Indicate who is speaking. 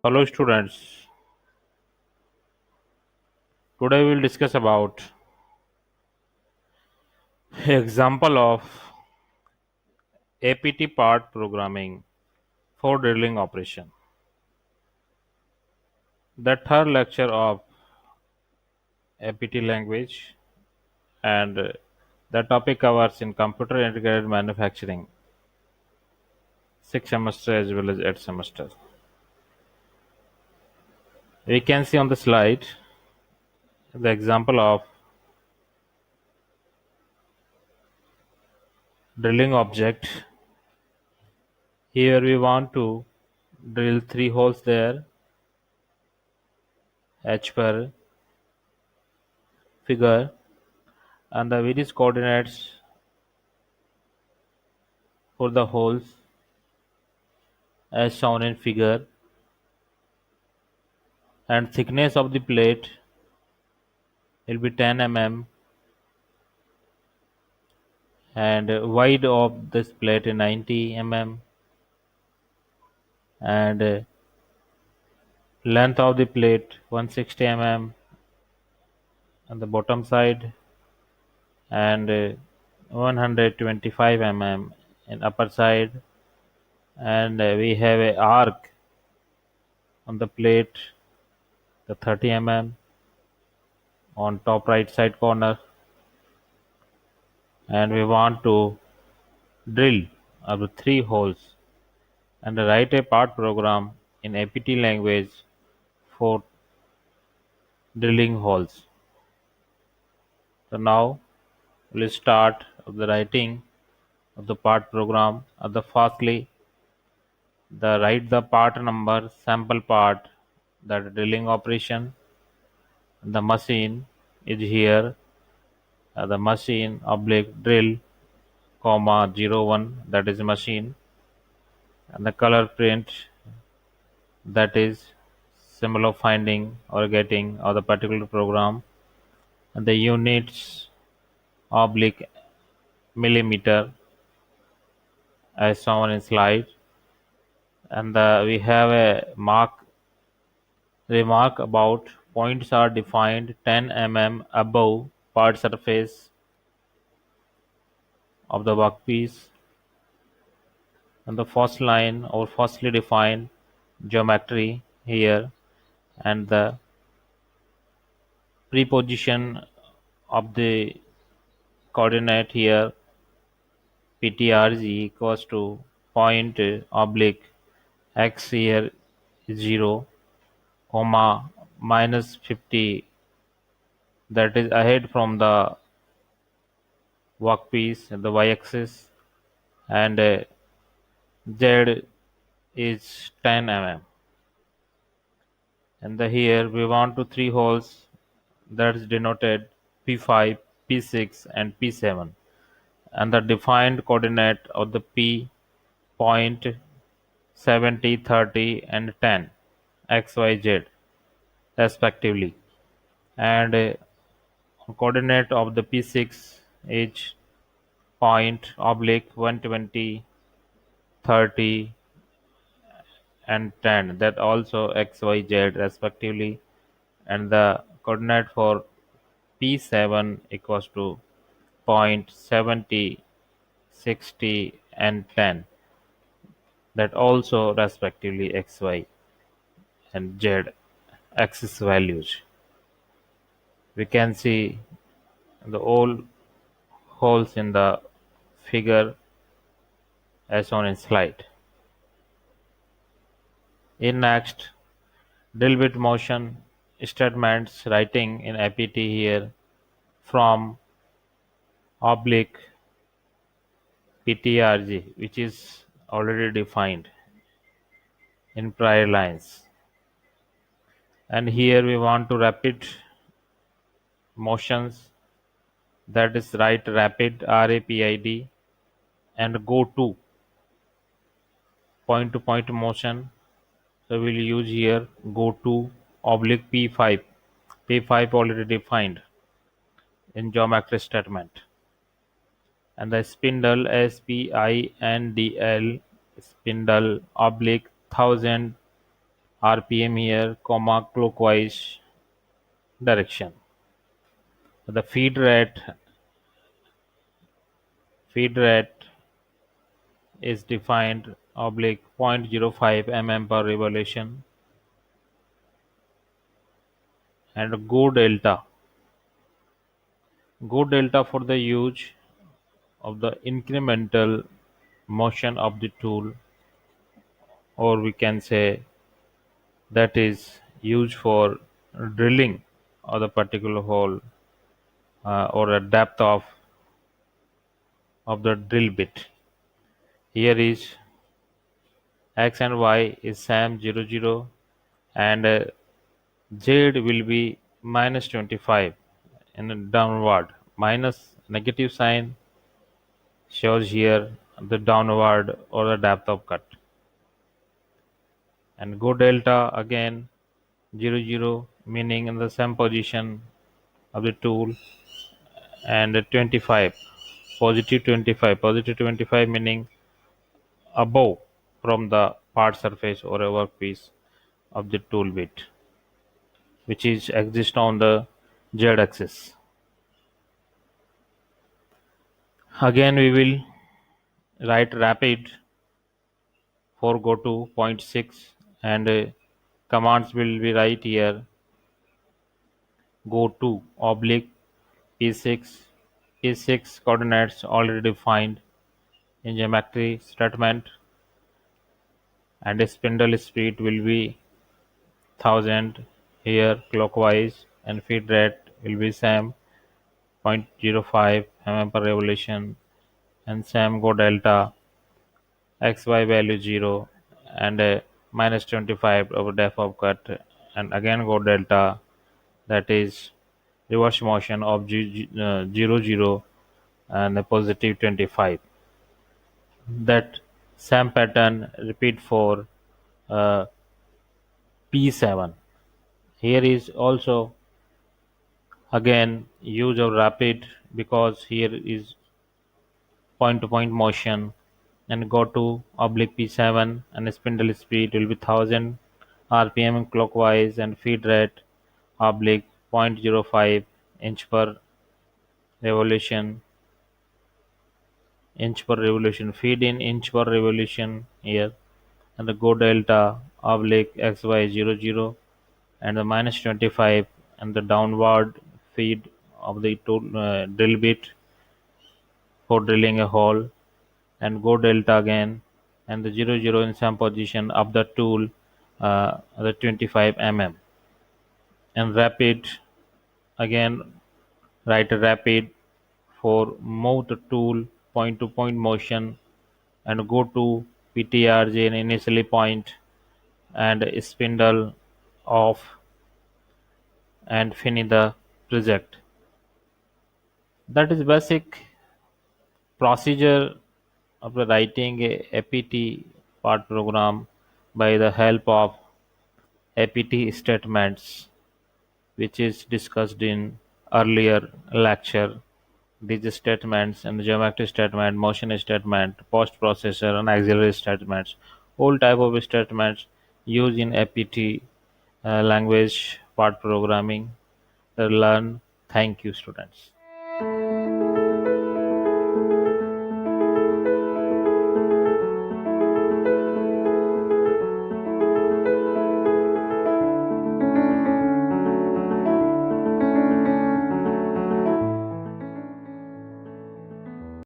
Speaker 1: Hello students, today we will discuss about example of APT part programming for drilling operation. The third lecture of APT language and the topic covers in computer integrated manufacturing 6 semester as well as 8 semester. We can see on the slide the example of drilling object. Here we want to drill 3 holes there as per figure, and the various coordinates for the holes as shown in figure, and thickness of the plate will be 10 mm, and wide of this plate is 90 mm, and length of the plate 160 mm on the bottom side, and 125 mm in upper side, and we have a arc on the plate, the 30 mm on top right side corner, and we want to drill up to 3 holes and write a part program in APT language for drilling holes. So now we'll start the writing of the part program. Firstly, the write the part number sample part, that drilling operation. The machine is here. The machine oblique drill comma 01, that is machine, and the color print, that is symbol of finding or getting or the particular program, and the units oblique millimeter as shown in slide, and we have a remark about points are defined 10 mm above part surface of the workpiece, and the first line or firstly defined geometry here, and the preposition of the coordinate here PTRG equals to point oblique x here is 0 comma minus 50, that is ahead from the workpiece the y-axis, and z is 10 mm, and here we want to 3 holes, that's denoted P5, P6 and P7, and the defined coordinate of the P point 70, 30 and 10 xyz respectively, and coordinate of the P6 is point oblique 120, 30 and 10, that also xyz respectively, and the coordinate for P7 equals to point 70, 60 and 10, that also respectively xy and z axis values. We can see the all holes in the figure as shown in slide. In next, drill bit motion statements writing in APT here from oblique PTRG, which is already defined in prior lines, and here we want to rapid motions, that is write rapid RAPID, and go to point motion, so we'll use here go to oblique P5. P5 already defined in geometry statement, and the spindle SPINDL, spindle oblique 1000 RPM here, comma clockwise direction. The feed rate is defined oblique 0.05 mm per revolution, and go delta for the use of the incremental motion of the tool, or we can say that is used for drilling of the particular hole, or a depth of the drill bit. Here is x and y is SAM 00, and Z will be minus 25 in a downward. Minus negative sign shows here the downward or the depth of cut. And go delta again 00, meaning in the same position of the tool, and 25 positive 25 meaning above from the part surface or a workpiece of the tool bit, which is exist on the Z axis. Again we will write rapid for go to 0.6, and commands will be right here. Go to oblique P6. P6 coordinates already defined in geometry statement, and spindle speed will be 1000 here clockwise, and feed rate will be same 0.05 mm per revolution, and same go delta xy value 0, and minus 25 over depth of cut, and again go delta, that is reverse motion of 0 0, and a positive 25. That same pattern repeat for uh, P7. Here is also again use of rapid, because here is point to point motion, and go to oblique P7, and spindle speed will be 1000 RPM clockwise, and feed rate oblique 0.05 inch per revolution, feed in inch per revolution here, and the go delta oblique xy 00, and the minus 25, and the downward feed of the drill bit for drilling a hole, and go delta again, and the 00 in some position of the tool, the 25 mm, and rapid again write a rapid for move the tool point to point motion, and go to PTRJ and initially point, and spindle off, and finish the project. That is basic procedure of the writing a APT part program by the help of APT statements, which is discussed in earlier lecture. These statements and the geometry statement, motion statement, post processor, and auxiliary statements, all type of statements used in APT language part programming. Learn. Thank you, students.